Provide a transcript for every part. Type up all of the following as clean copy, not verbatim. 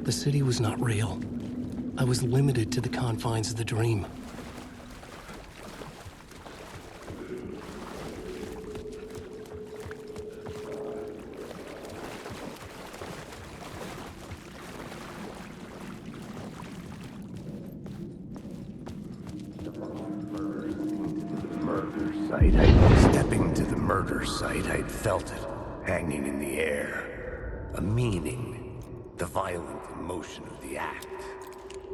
The city was not real. I was limited to the confines of the dream. Stepping to the murder site, I'd felt it, hanging in the air. A meaning, the violent emotion of the act.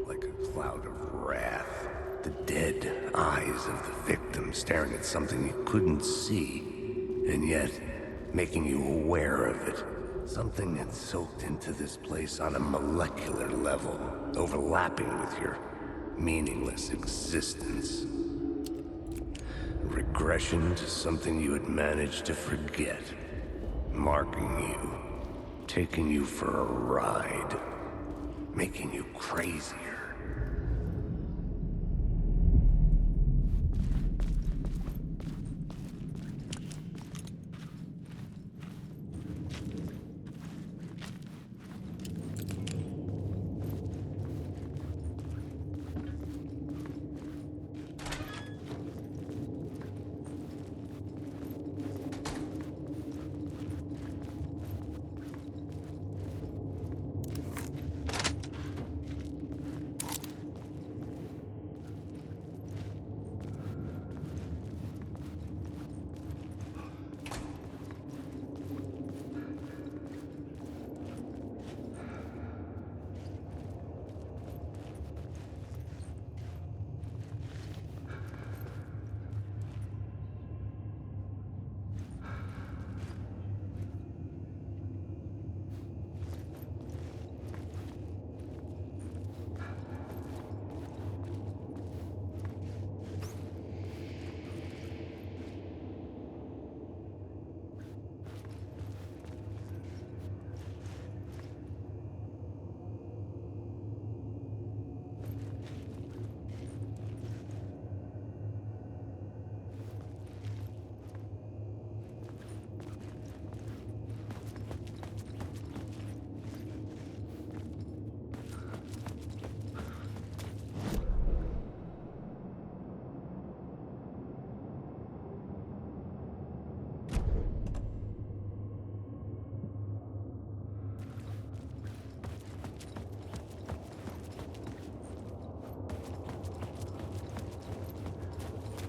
Like a cloud of wrath, the dead eyes of the victim staring at something you couldn't see, and yet making you aware of it. Something had soaked into this place on a molecular level, overlapping with your meaningless existence. Regression to something you had managed to forget. Marking you. Taking you for a ride. Making you crazier.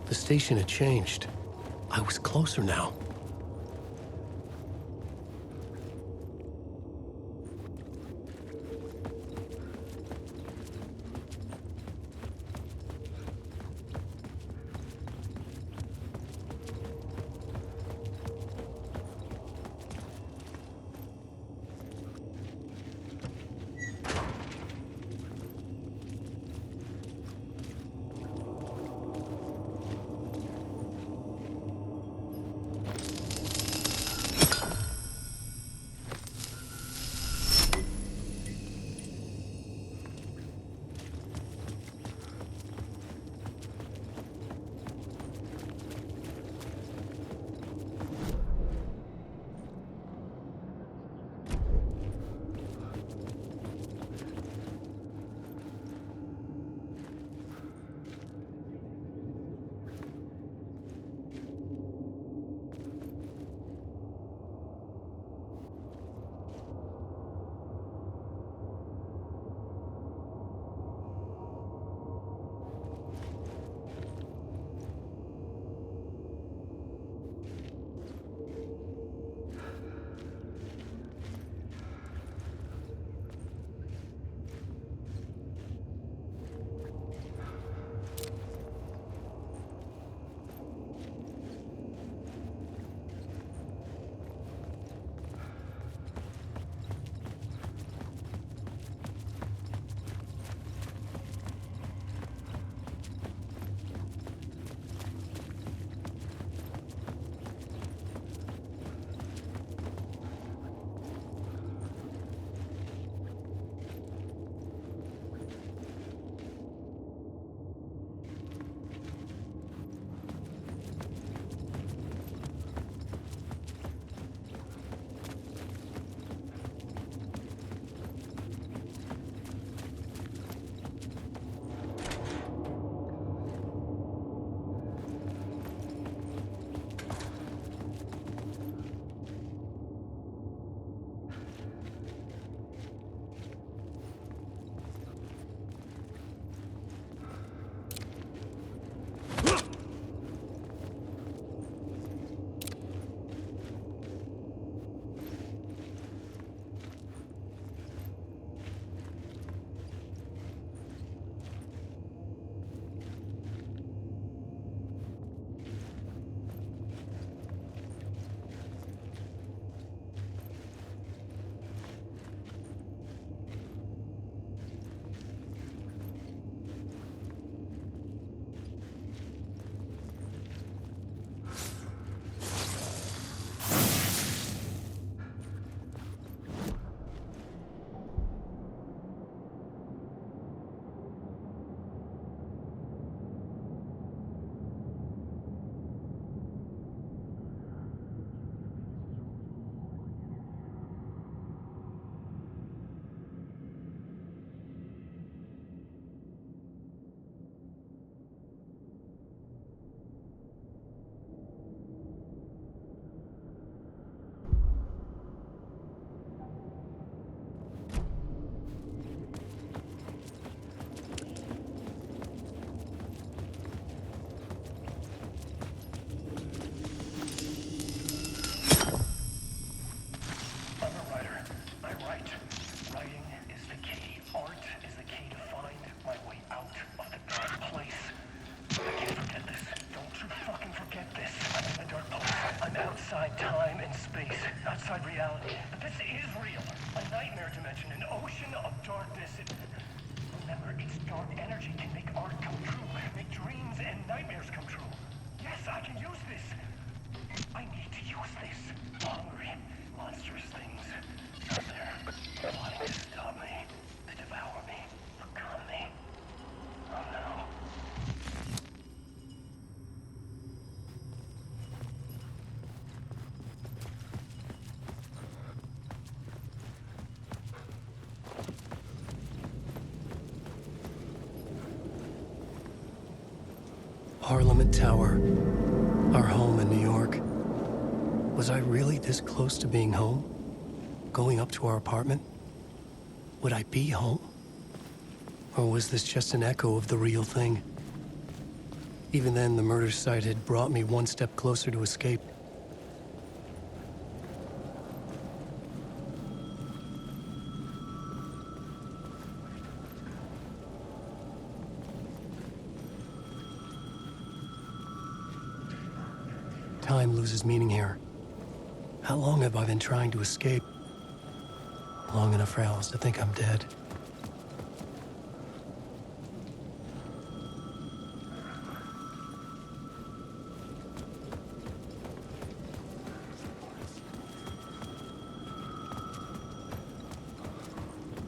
The station had changed. I was closer now. outside reality. This is real. A nightmare dimension, an ocean of darkness. Remember, its dark energy can make art come true, make dreams and nightmares come true. Yes, I can use this. I need to use this. Hungry, monstrous things out there, plotting to stop me, to devour me, become me. Oh no. Parliament Tower, our home in New York. Was I really this close to being home? Going up to our apartment? Would I be home? Or was this just an echo of the real thing? Even then, the murder site had brought me one step closer to escape. Time loses meaning here. How long have I been trying to escape? Long enough for Alice to think I'm dead.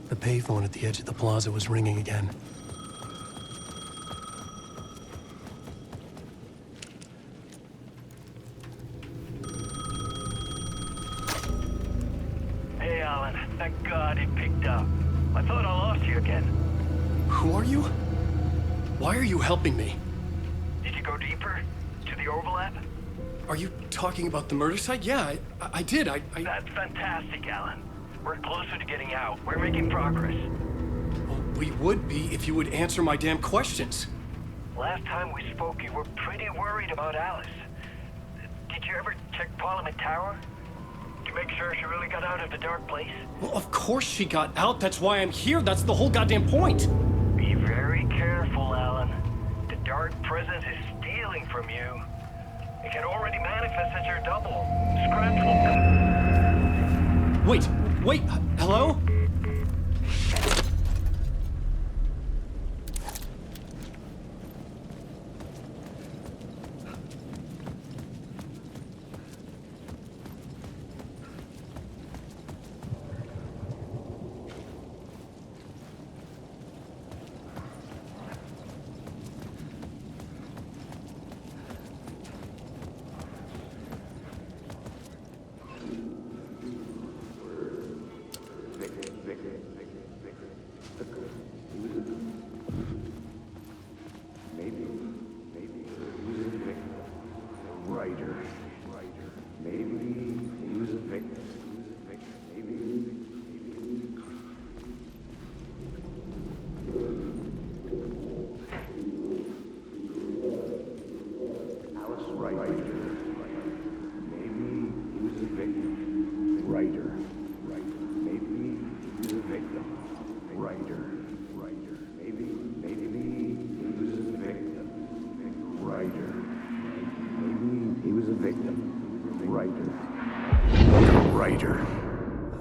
The payphone at the edge of the plaza was ringing again. Hey, Alan. Thank God it picked up. I thought I lost you again. Who are you? Why are you helping me? Did you go deeper? To the overlap? Are you talking about the murder site? Yeah, I did. I... That's fantastic, Alan. We're closer to getting out. We're making progress. Well, we would be if you would answer my damn questions. Last time we spoke, you were pretty worried about Alice. Did you ever check Parliament Tower? To make sure she really got out of the dark place? Well, of course she got out. That's why I'm here. That's the whole goddamn point. Be very careful, Alan. The dark presence is stealing from you. It can already manifest as your double. Scratch will come. Wait, hello?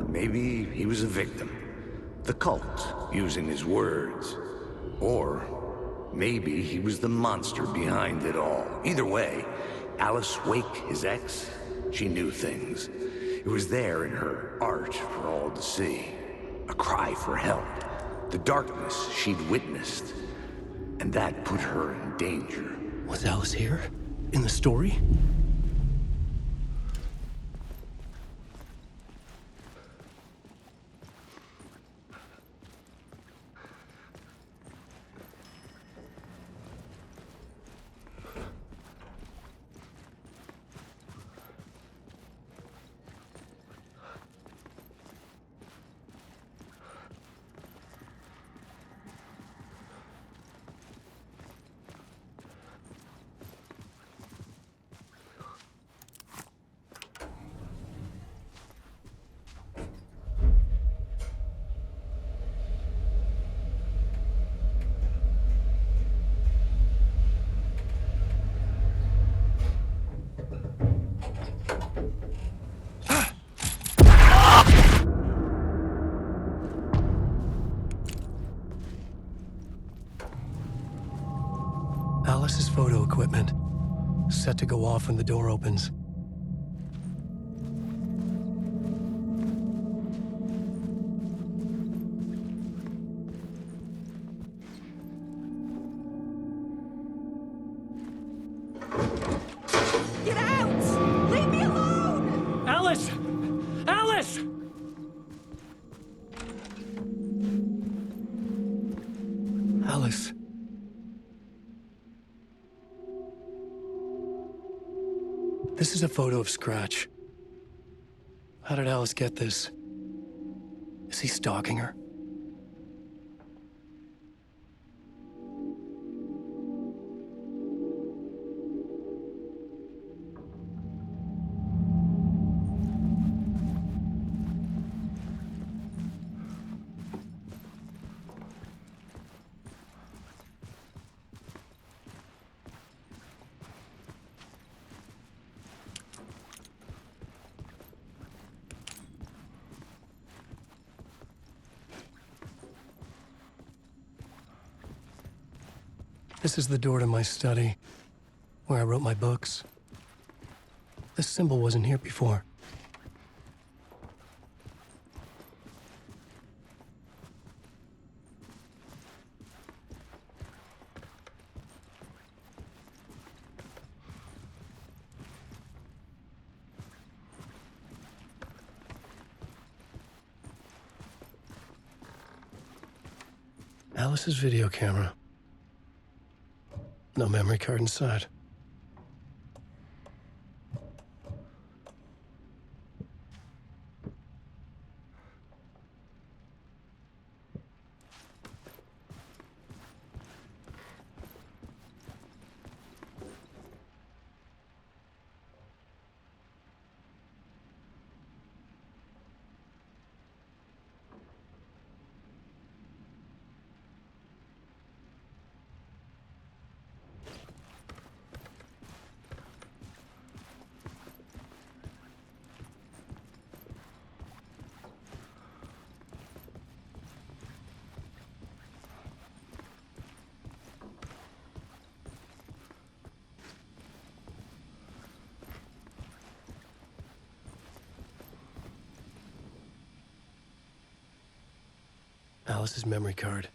Maybe he was a victim. The cult, using his words. Or maybe he was the monster behind it all. Either way, Alice Wake, his ex, she knew things. It was there in her art for all to see. A cry for help. The darkness she'd witnessed. And that put her in danger. Was Alice here? In the story? equipment, set to go off when the door opens. Get out! Leave me alone! Alice! Alice! Alice. This is a photo of Scratch. How did Alice get this? Is he stalking her? This is the door to my study, where I wrote my books. This symbol wasn't here before. Alice's video camera. No memory card inside. Alice's memory card.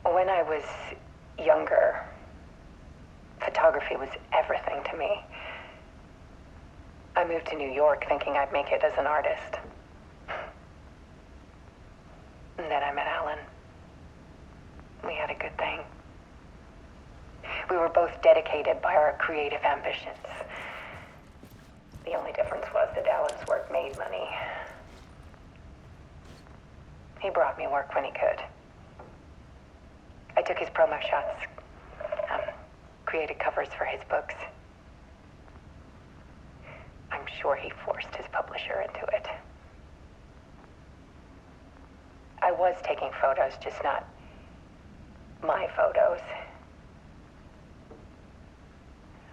When I was younger, photography was everything to me. I moved to New York thinking I'd make it as an artist. And then I met Alan. We had a good thing. We were both dedicated by our creative ambitions. The only difference was that Alan's work made money. He brought me work when he could. I took his promo shots, created covers for his books. I'm sure he forced his publisher into it. I was taking photos, just not my photos.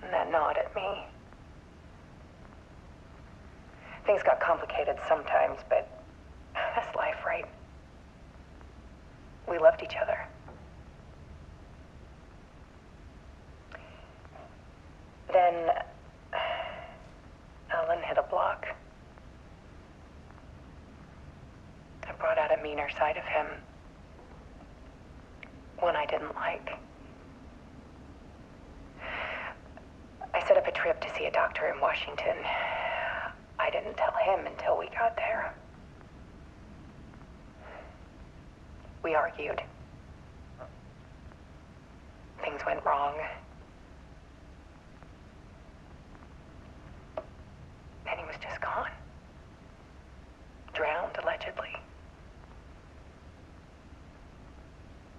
And that gnawed at me. Things got complicated sometimes, but that's life, right? We loved each other. Then Alan hit a block. I brought out a meaner side of him. One I didn't like. I set up a trip to see a doctor in Washington. I didn't tell him until we got there. We argued. Things went wrong. And he was just gone. Drowned, allegedly.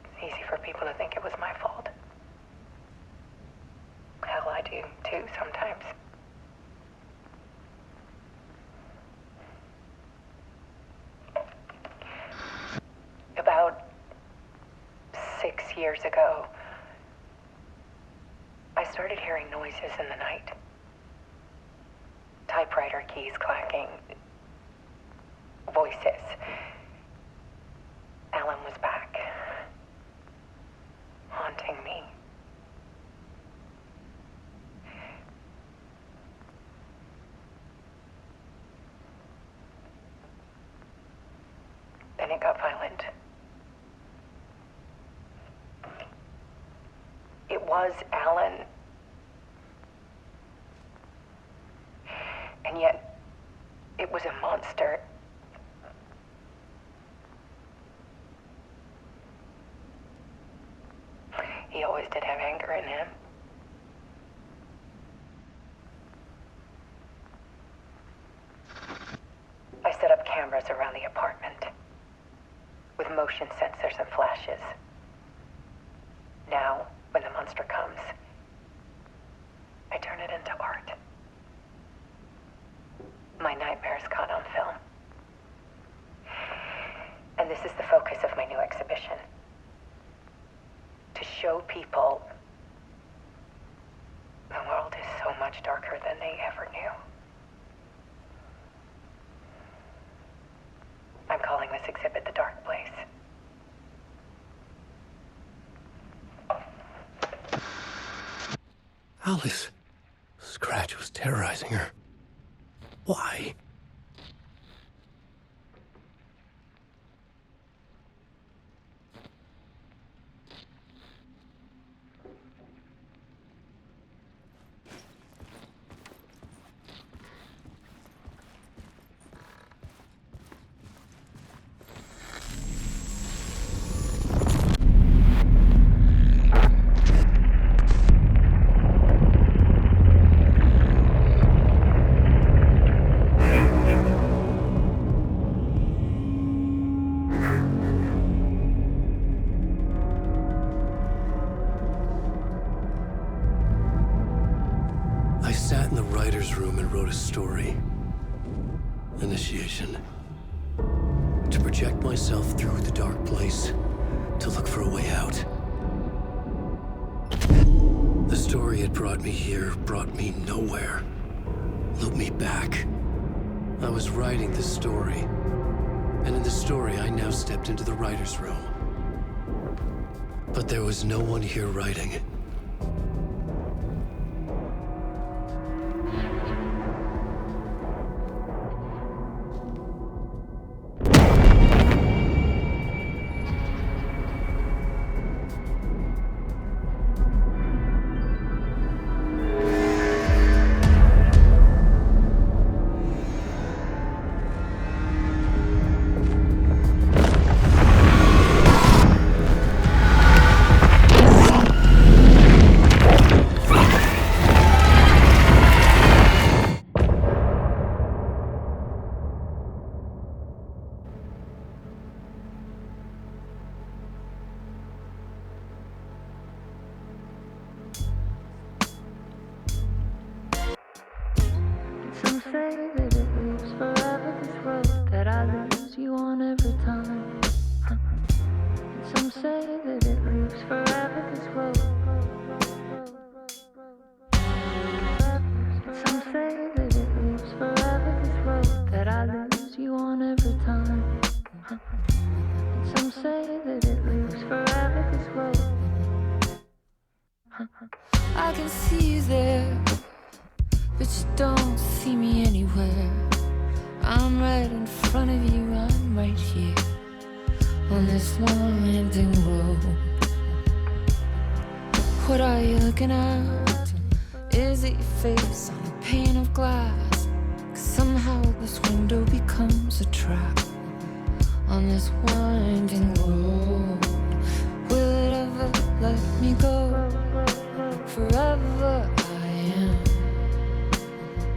It's easy for people to think it was my fault. too, sometimes. About 6 years ago, I started hearing noises in the night. Typewriter keys clacking. Voices. Alan was back. Haunting me. Then it got violent. It was Alan. And yet, it was a monster. He always did have anger in him. I set up cameras around the apartment with motion sensors and flashes. Now, when the monster comes, I turn it into art. My nightmares caught on film. And this is the focus of my new exhibition. To show people the world is so much darker than they ever knew. I'm calling this exhibit The Dark Place. Alice. Scratch was terrorizing her. Why? I sat in the writer's room and wrote a story. Initiation. To project myself through the dark place, to look for a way out. The story had brought me here, brought me nowhere. Looped me back. I was writing this story. And in the story, I now stepped into the writer's room. But there was no one here writing. Some say that it lives forever, this road that I lose you on every time. Some say that it lives forever, this road. Some say that it lives forever, this road that I lose you on every time. Some say that it lives forever, this road. I can see you there, but you don't see me anywhere. I'm right in front of you, I'm right here on this winding road. What are you looking at? Is it your face on a pane of glass? 'Cause somehow this window becomes a trap on this winding road. Will it ever let me go? Forever I am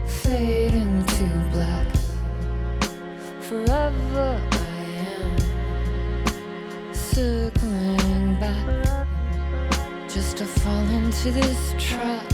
fading to black. Forever I am circling back, just to fall into this trap.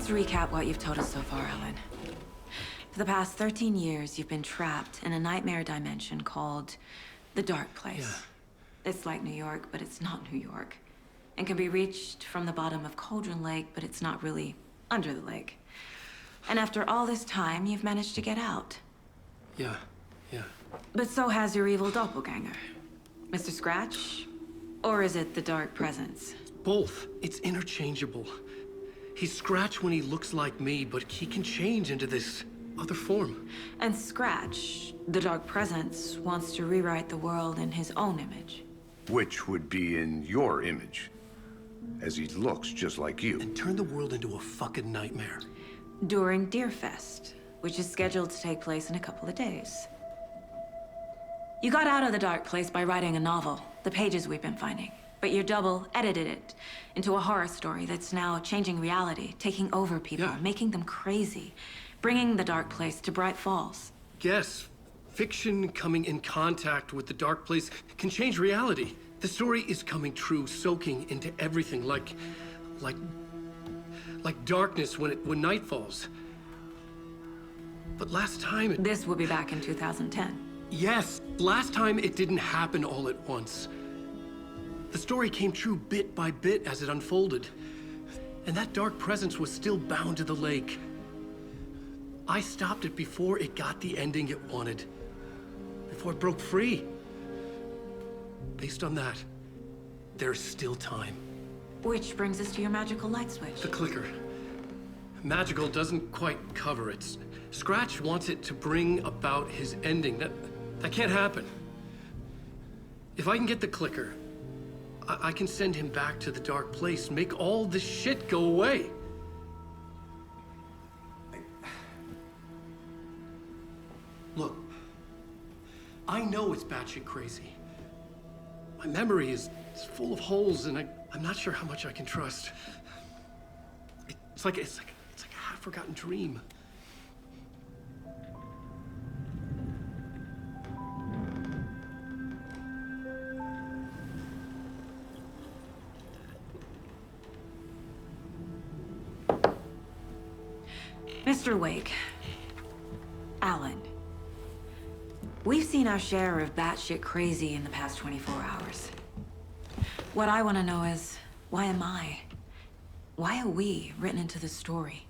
Let's recap what you've told us so far, Alan. For the past 13 years, you've been trapped in a nightmare dimension called the Dark Place. Yeah. It's like New York, but it's not New York. And can be reached from the bottom of Cauldron Lake, but it's not really under the lake. And after all this time, you've managed to get out. Yeah. But so has your evil doppelganger. Mr. Scratch? Or is it the Dark Presence? Both. It's interchangeable. He's Scratch when he looks like me, but he can change into this other form. And Scratch, the Dark Presence, wants to rewrite the world in his own image. Which would be in your image, as he looks just like you. And turn the world into a fucking nightmare. During Deerfest, which is scheduled to take place in a couple of days. You got out of the Dark Place by writing a novel, the pages we've been finding. But your double edited it into a horror story that's now changing reality, taking over people, Yeah. making them crazy, bringing the Dark Place to Bright Falls. Yes, fiction coming in contact with the Dark Place can change reality. The story is coming true, soaking into everything, like darkness when night falls. But last time This will be back in 2010. Yes, last time it didn't happen all at once. The story came true bit by bit as it unfolded. And that dark presence was still bound to the lake. I stopped it before it got the ending it wanted. Before it broke free. Based on that, there's still time. Which brings us to your magical light switch. The clicker. Magical doesn't quite cover it. Scratch wants it to bring about his ending. That can't happen. If I can get the clicker, I can send him back to the Dark Place, make all this shit go away. Look, I know it's batshit crazy. My memory is full of holes, and I'm not sure how much I can trust. It's like a half-forgotten dream. Mr. Wake, Alan, we've seen our share of batshit crazy in the past 24 hours. What I want to know is, why am I? Why are we written into the story?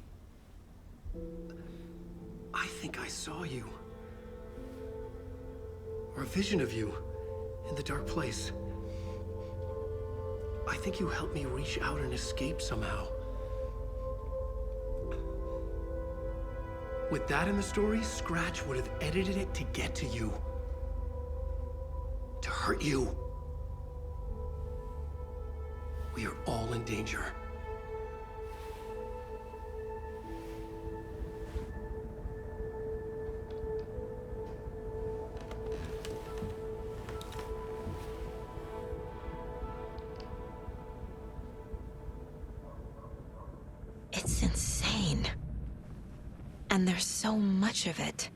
I think I saw you. Or a vision of you in the Dark Place. I think you helped me reach out and escape somehow. With that in the story, Scratch would have edited it to get to you. To hurt you. We are all in danger. It's insane. And there's so much of it.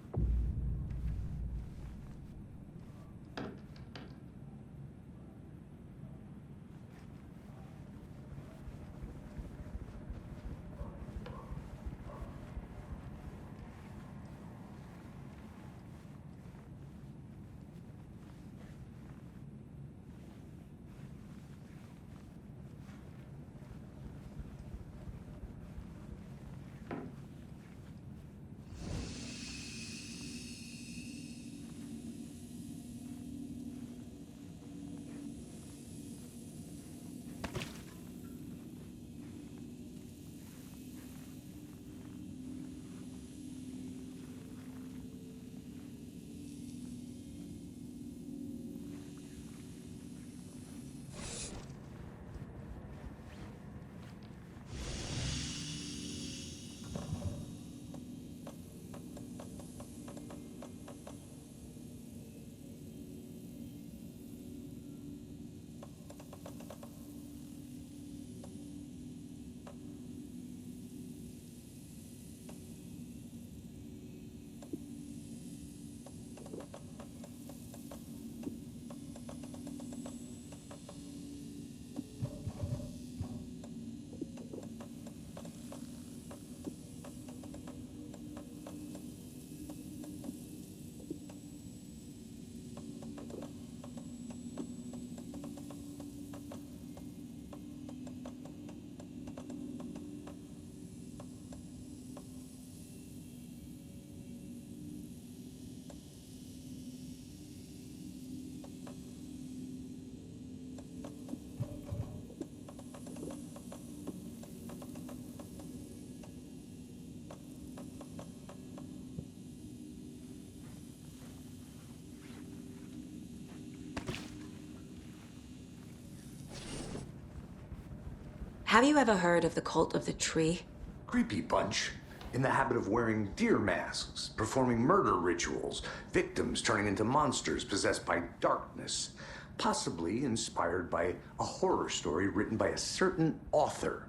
Have you ever heard of the cult of the tree? Creepy bunch. In the habit of wearing deer masks, performing murder rituals, victims turning into monsters possessed by darkness, possibly inspired by a horror story written by a certain author.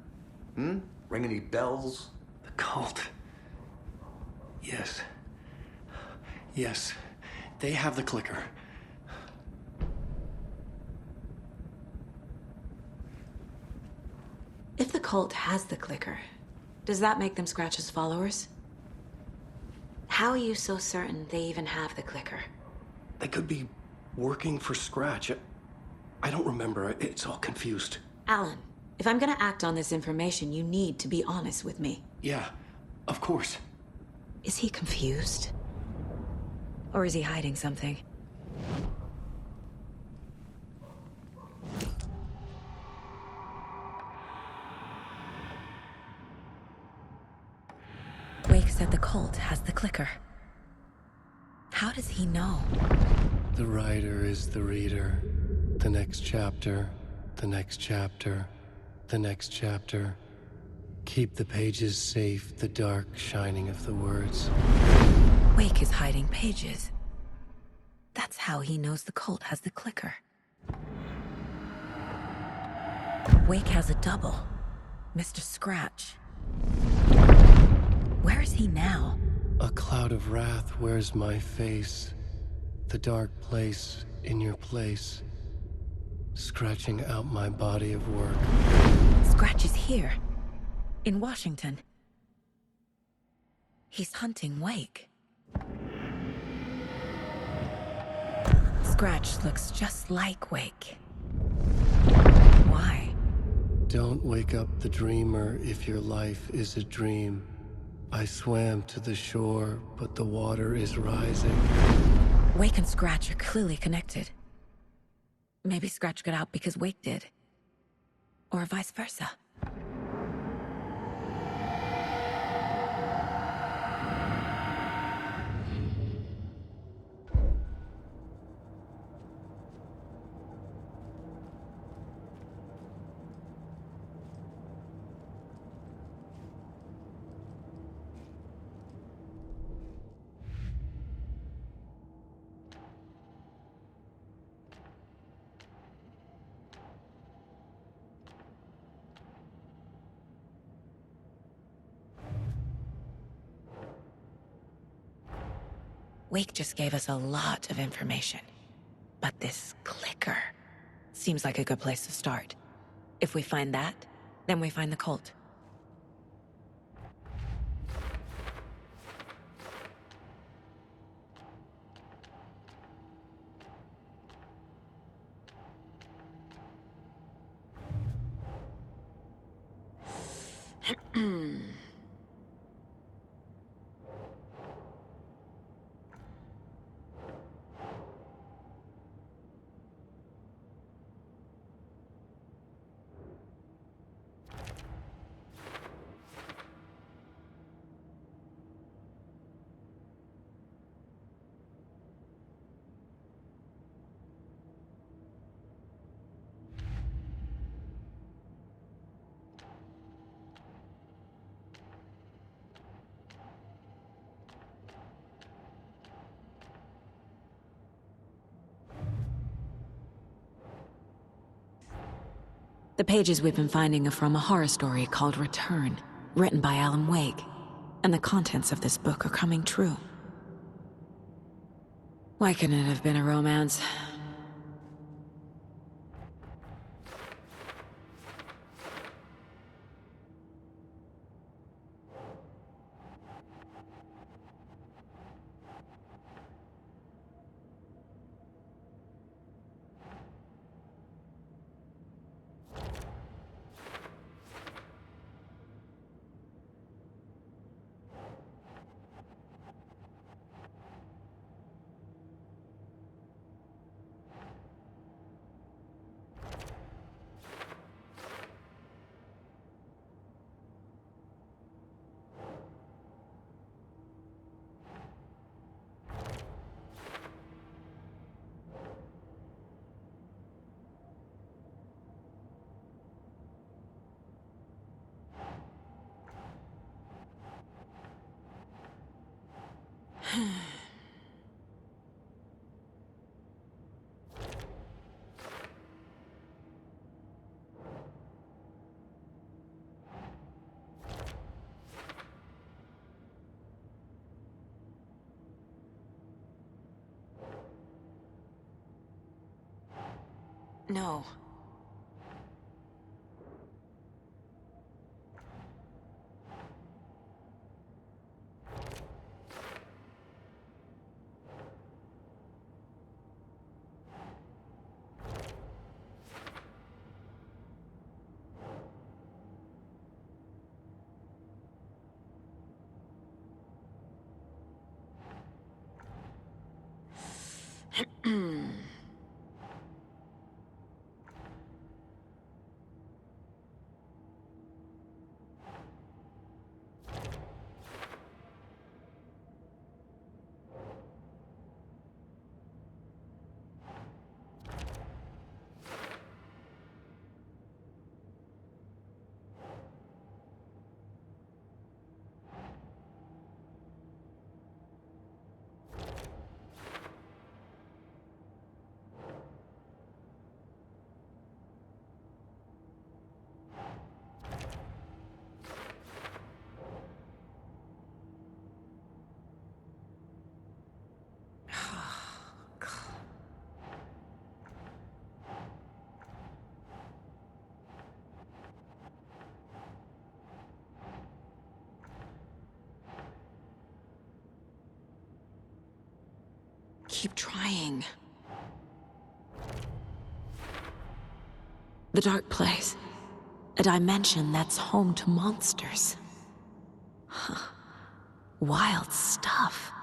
Ring any bells? The cult. Yes. Yes. They have the clicker. If the cult has the clicker, does that make them Scratch's followers? How are you so certain they even have the clicker? They could be working for Scratch. I don't remember. It's all confused. Alan, if I'm gonna act on this information, you need to be honest with me. Yeah, of course. Is he confused? Or is he hiding something? Wake said the cult has the clicker. How does he know? The writer is the reader. The next chapter, the next chapter, the next chapter. Keep the pages safe, the dark shining of the words. Wake is hiding pages. That's how he knows the cult has the clicker. Wake has a double. Mr. Scratch. Where is he now? A cloud of wrath wears my face. The dark place in your place. Scratching out my body of work. Scratch is here. In Washington. He's hunting Wake. Scratch looks just like Wake. Why? Don't wake up the dreamer if your life is a dream. I swam to the shore, but the water is rising. Wake and Scratch are clearly connected. Maybe Scratch got out because Wake did. Or vice versa. Wake just gave us a lot of information. But this clicker seems like a good place to start. If we find that, then we find the cult. The pages we've been finding are from a horror story called Return, written by Alan Wake. And the contents of this book are coming true. Why couldn't it have been a romance? No. Keep trying. The dark place. A dimension that's home to monsters. Huh. Wild stuff.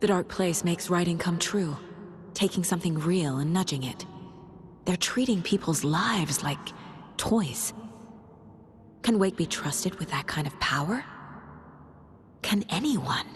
The dark place makes writing come true, taking something real and nudging it. They're treating people's lives like toys. Can Wake be trusted with that kind of power? Can anyone?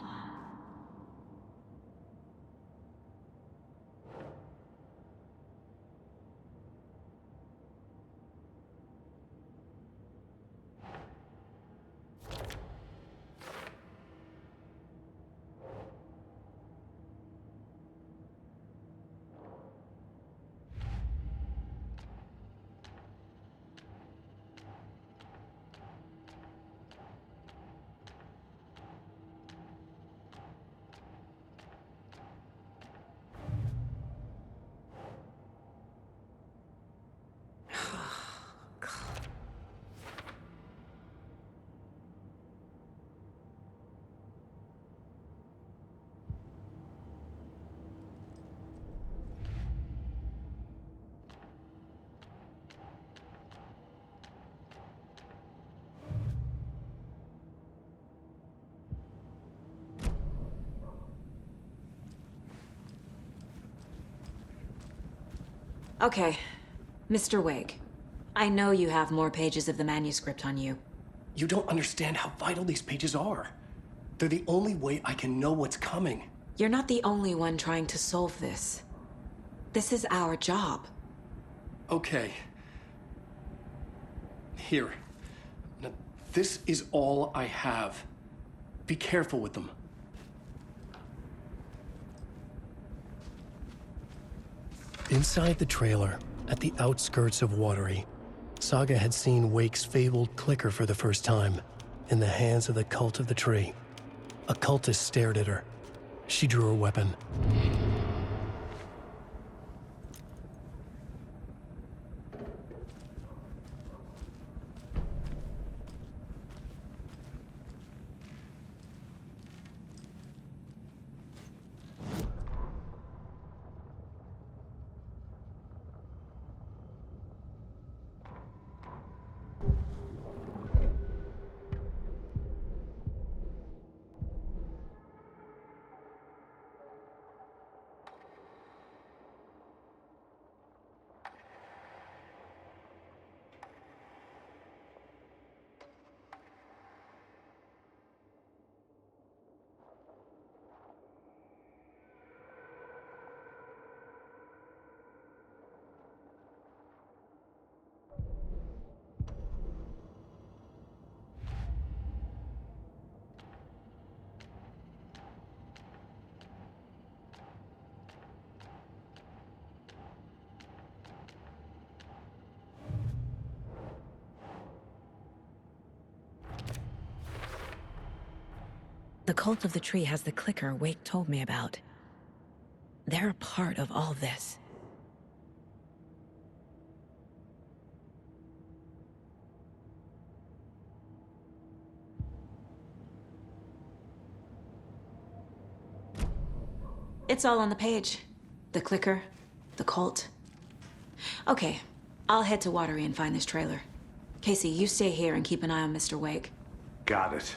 Okay, Mr. Wake. I know you have more pages of the manuscript on you. You don't understand how vital these pages are. They're the only way I can know what's coming. You're not the only one trying to solve this. This is our job. Okay. Here. Now, this is all I have. Be careful with them. Inside the trailer, at the outskirts of Watery, Saga had seen Wake's fabled clicker for the first time, in the hands of the Cult of the Tree. A cultist stared at her. She drew her weapon. The cult of the tree has the clicker Wake told me about. They're a part of all this. It's all on the page. The clicker, the cult. Okay, I'll head to Watery and find this trailer. Casey, you stay here and keep an eye on Mr. Wake. Got it.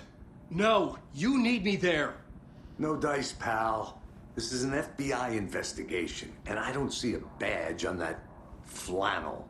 No, you need me there. No dice, pal. This is an FBI investigation, and I don't see a badge on that flannel.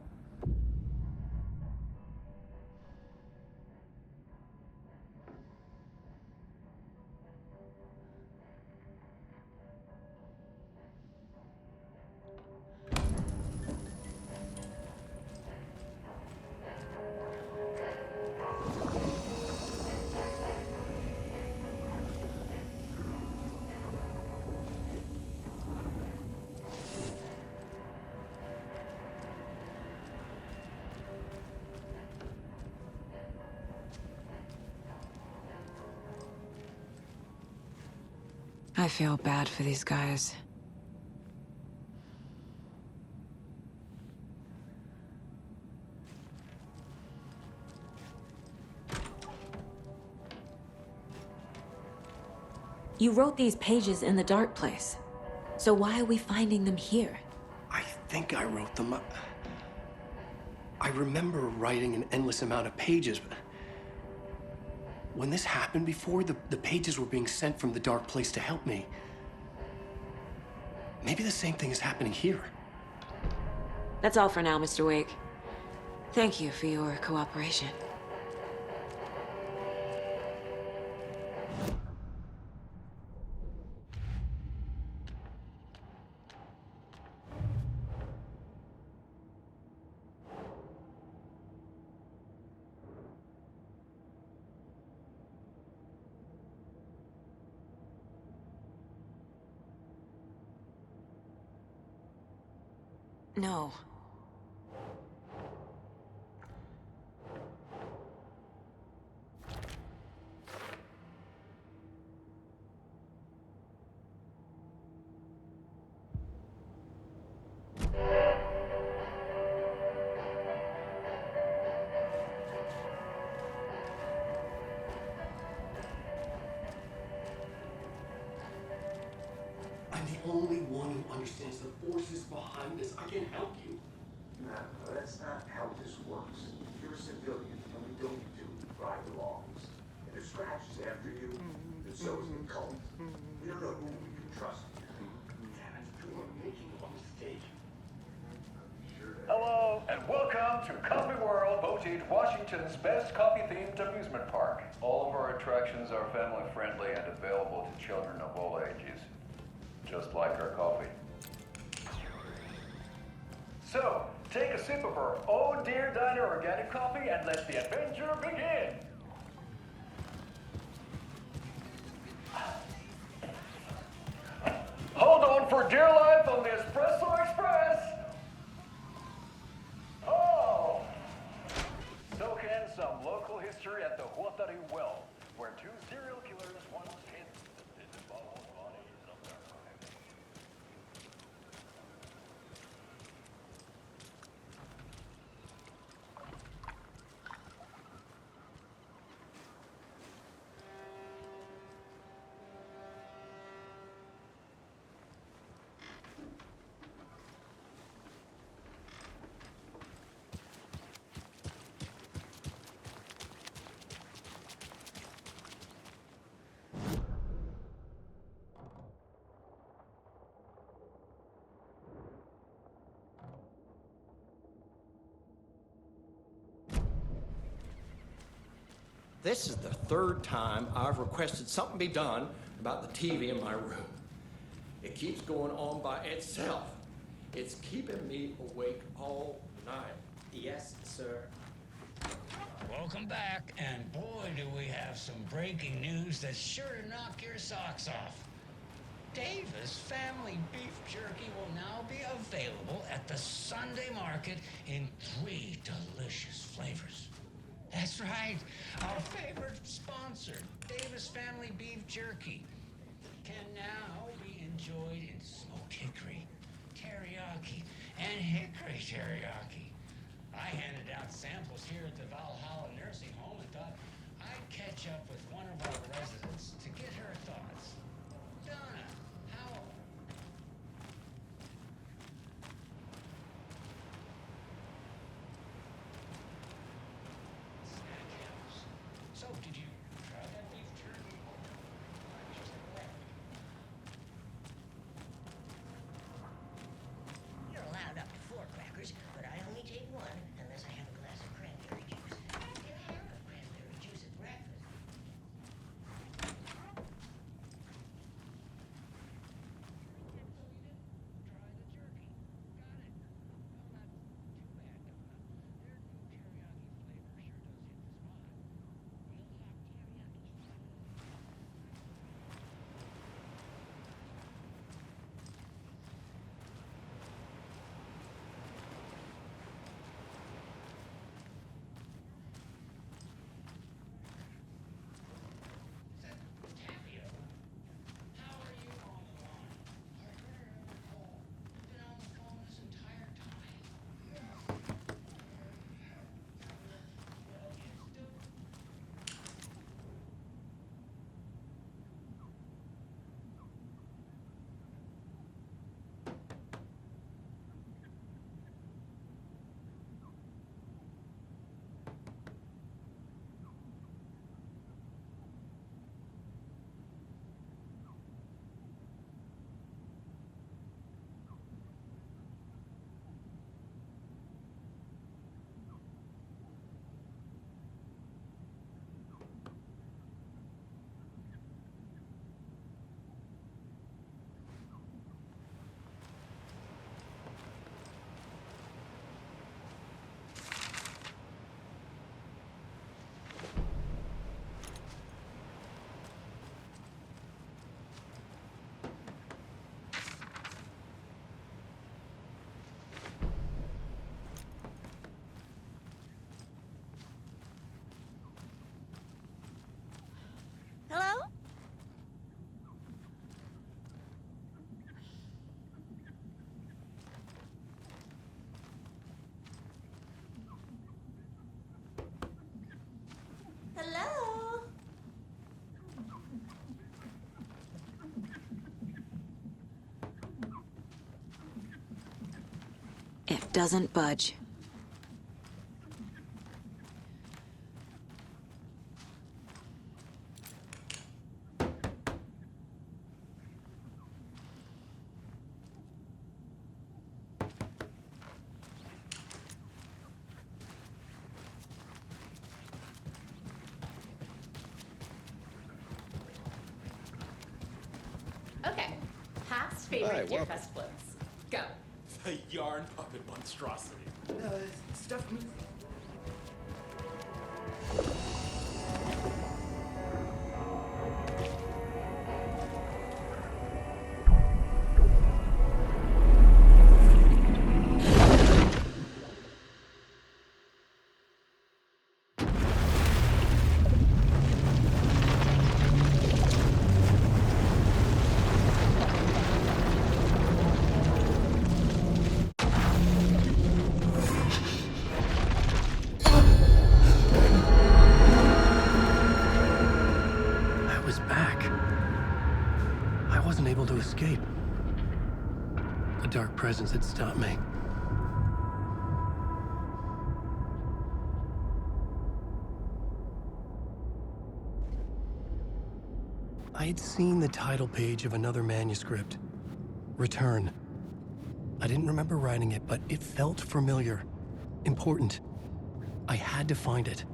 I feel bad for these guys. You wrote these pages in the dark place. So why are we finding them here? I think I wrote them. I remember writing an endless amount of pages, but when this happened before, the pages were being sent from the dark place to help me. Maybe the same thing is happening here. That's all for now, Mr. Wake. Thank you for your cooperation. No. I'm the only one who understands the forces behind this. I can help you. No, that's not how this works. You're a civilian, and we don't do right belongs. And if Scratch is after you, then so is the cult. We don't know who we can trust. Damn it, you're making a mistake. Hello, and welcome to Coffee World, voted Washington's best coffee-themed amusement park. All of our attractions are family-friendly and available to children of all ages, just like our coffee. So, take a sip of our Oh Dear Diner organic coffee and let the adventure begin. Hold on for dear life on the Espresso Express. Oh! Soak in some local history at the Huatari Well, where two serial killers once hid the bottles bodies of This is the third time I've requested something be done about the TV in my room. It keeps going on by itself. It's keeping me awake all night. Yes, sir. Welcome back, and boy, do we have some breaking news that's sure to knock your socks off. Davis Family Beef Jerky will now be available at the Sunday market in 3 delicious flavors. That's right, our favorite sponsor, Davis Family Beef Jerky, can now be enjoyed in smoked hickory, teriyaki, and hickory teriyaki. I handed out samples here at the Valhalla Nursing Home and thought I'd catch up with one of our residents to get her thoughts. Donna, how... Snack house. So, did you try that beef jerky? You're allowed up to 4 crackers, but I only take 1 unless I have a glass of cranberry juice. I can have a cranberry juice at breakfast. Hello? Hello? It doesn't budge. Okay, past favorite Deerfest floats. Go. The yarn puppet monstrosity. Stuff moving. Able to escape. A dark presence had stopped me. I had seen the title page of another manuscript. Return. I didn't remember writing it, but it felt familiar. Important. I had to find it.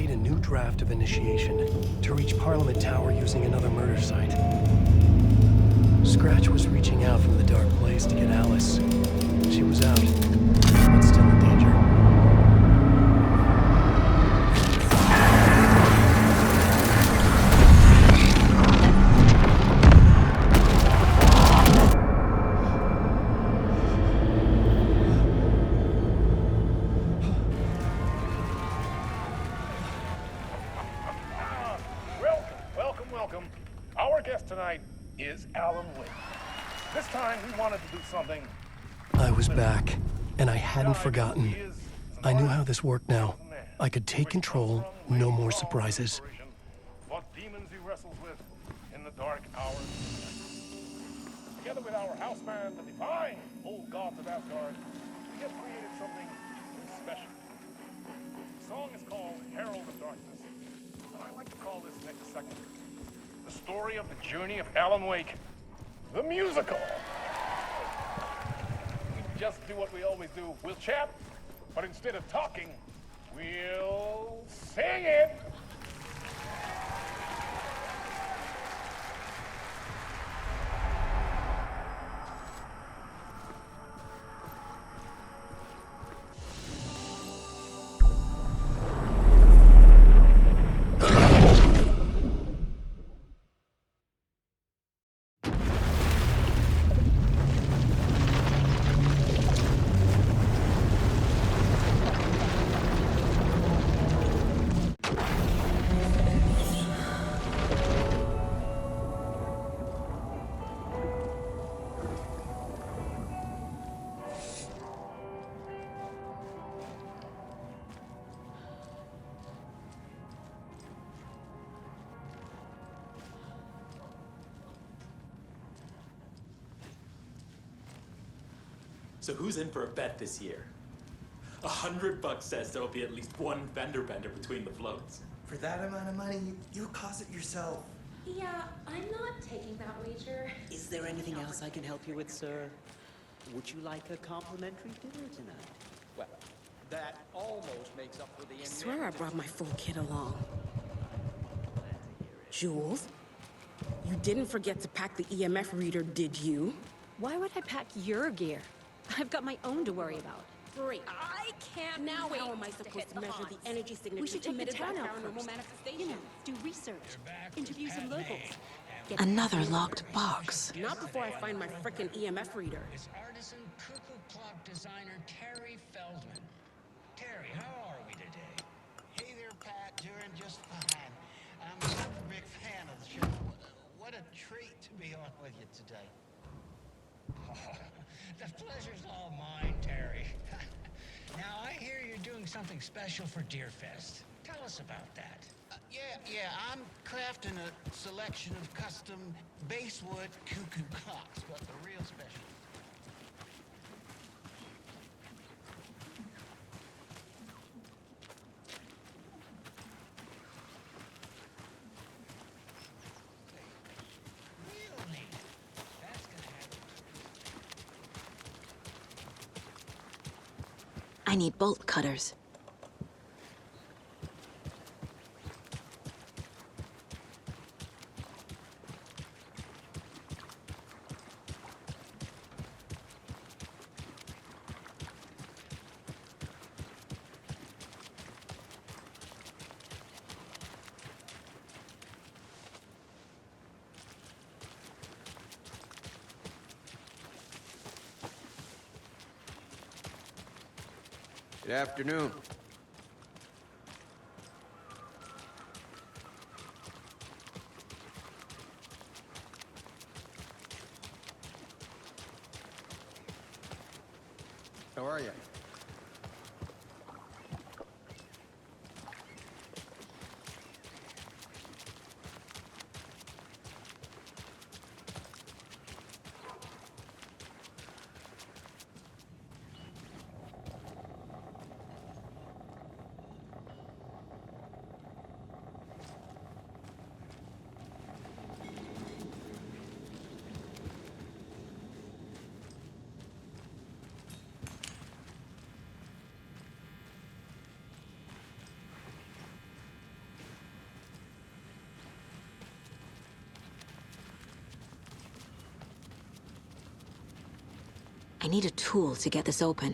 write a new draft of initiation to reach Parliament Tower using another murder site. Scratch was reaching out from the dark place to get Alice. She was out, but still in danger. Welcome. Our guest tonight is Alan Wake. This time we wanted to do something. I was back, and I hadn't forgotten. I knew how this worked now. I could take control, no more surprises. What demons he wrestles with in the dark hours. Together with our house band, the divine old gods of Asgard, we have created something special. The song is called Herald of Darkness, and I like to call this next segment the story of the journey of Alan Wake, the musical. We just do what we always do. We'll chat, but instead of talking, we'll sing it. So who's in for a bet this year? $100 says there'll be at least one fender bender between the floats. For that amount of money, you'll cause it yourself. Yeah, I'm not taking that wager. Is there anything else I can help you with, sir? Would you like a complimentary dinner tonight? Well, that almost makes up for the... I swear I brought my full kit along. Jules, you didn't forget to pack the EMF reader, did you? Why would I pack your gear? I've got my own to worry about. Great. I can't Now wait how am I supposed to measure the energy signature We should take the emitted by town out paranormal first. manifestations? You know, do research, interview some locals. Another locked box. Not before I find my frickin' EMF reader. It's artisan cuckoo clock designer Terry Feldman. Terry, how are we today? Hey there, Pat. Doing just fine. I'm such a big fan of the show. What a treat to be on with you today. The pleasure's all mine, Terry. Now, I hear you're doing something special for Deerfest. Tell us about that. Yeah, I'm crafting a selection of custom basswood cuckoo clocks, but the real special. I need bolt cutters. Good afternoon. How are you? I need a tool to get this open.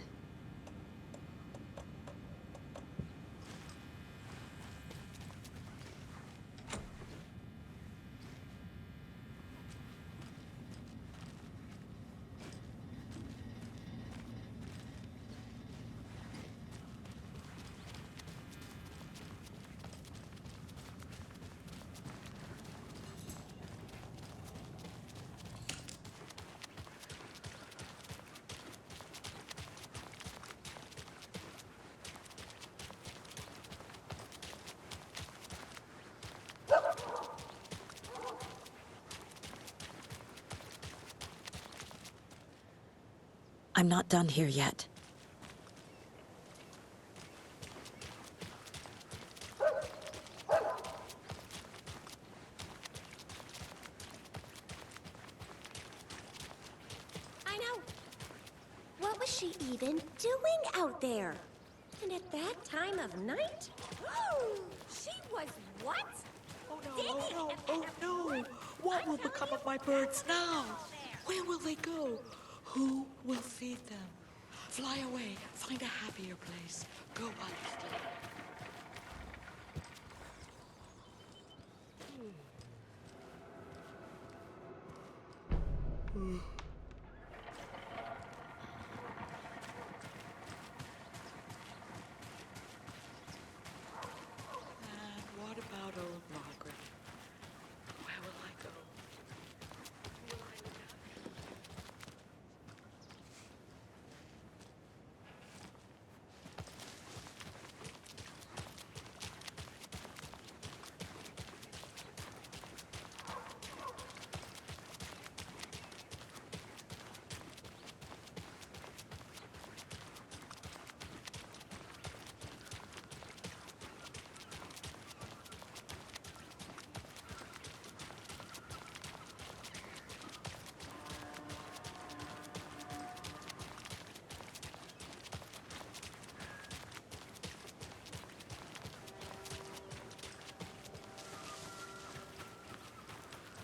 I'm not done here yet. I know. What was she even doing out there? And at that time of night? She was what? Oh no, oh no! What will become of my birds now? Where will they go? Who will feed them? Fly away, find a happier place. Go unsteady. And what about old Margaret? Where will I go? Will I look after her?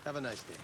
Have a nice day.